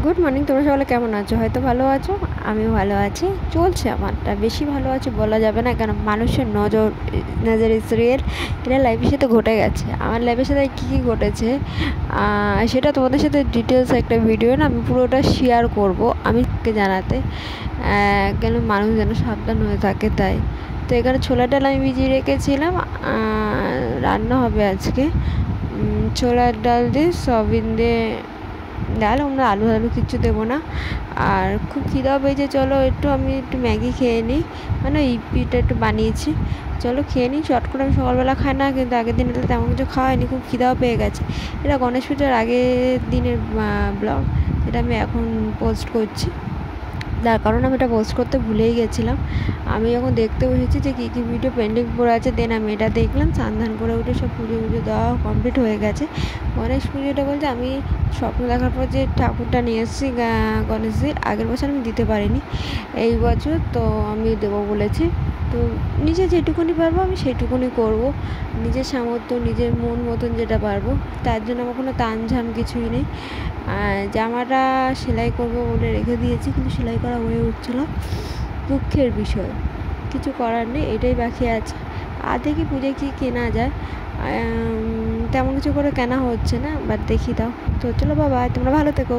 Good morning, তোমরা সকলে কেমন আছো? হয়তো ভালো আছো, আমিও ভালো আছি। চলছে আমারটা, বেশি ভালো আছে বলা যাবে না, কারণ মানুষের নজর সিরিয়াল এটা লাইফের সাথে ঘটে গেছে। আমার লাইফের সাথে কী কী ঘটেছে সেটা তোমাদের সাথে ডিটেলস একটা ভিডিও না আমি পুরোটা শেয়ার করব আমি জানাতে, কেন মানুষ যেন সাবধান হয়ে থাকে। তাই তো এখানে ছোলার ডাল আমি ভিজিয়ে রেখেছিলাম, রান্না হবে আজকে ছোলার ডাল দিয়ে, সয়াবিন দিয়ে ডাল, আমরা আলু কিচ্ছু দেবো না। আর খুব খিদাও পেয়েছে, চলো আমি একটু ম্যাগি খেয়ে নিই, মানে ইপিটা একটু বানিয়েছি, চলো খেয়ে নিই চট করে। আমি সকালবেলা খাই না, কিন্তু আগের দিন এটা তেমন কিছু খাওয়া হয়নি, খুব খিদাও পেয়ে গেছে। এটা গণেশ পুজোর আগের দিনের ব্লগ, এটা আমি এখন পোস্ট করছি, যার কারণ আমি এটা পোস্ট করতে ভুলেই গেছিলাম। আমি যখন দেখতে বসেছি যে কী কী ভিডিও পেন্ডিং পড়ে আছে, দেন আমি এটা দেখলাম। স্নান করে উঠে সব পুজো দেওয়া কমপ্লিট হয়ে গেছে। গণেশ পুজোটা বলতে আমি স্বপ্ন দেখার পর যে ঠাকুরটা নিয়ে এসেছি গণেশজির, আগের বছর আমি দিতে পারিনি, এই বছর তো আমি দেবো বলেছি। তো নিজে যেটুকুনি পারবো আমি সেইটুকুনি করবো, নিজের সামর্থ্য নিজের মন মতন যেটা পারবো। তার জন্য আমার কোনো তানঝাম কিছুই নেই। জামাটা সেলাই করবো বলে রেখে দিয়েছি, কিন্তু সেলাই করা হয়ে উঠছিল, দুঃখের বিষয়, কিছু করার নেই, এটাই বাকি আছে। আর দেখি পুজোয় কী কেনা যায়, তেমন কিছু করে কেনা হচ্ছে না, বাট দেখি। দাও তো, চলো বাবা, তোমরা ভালো থেকো।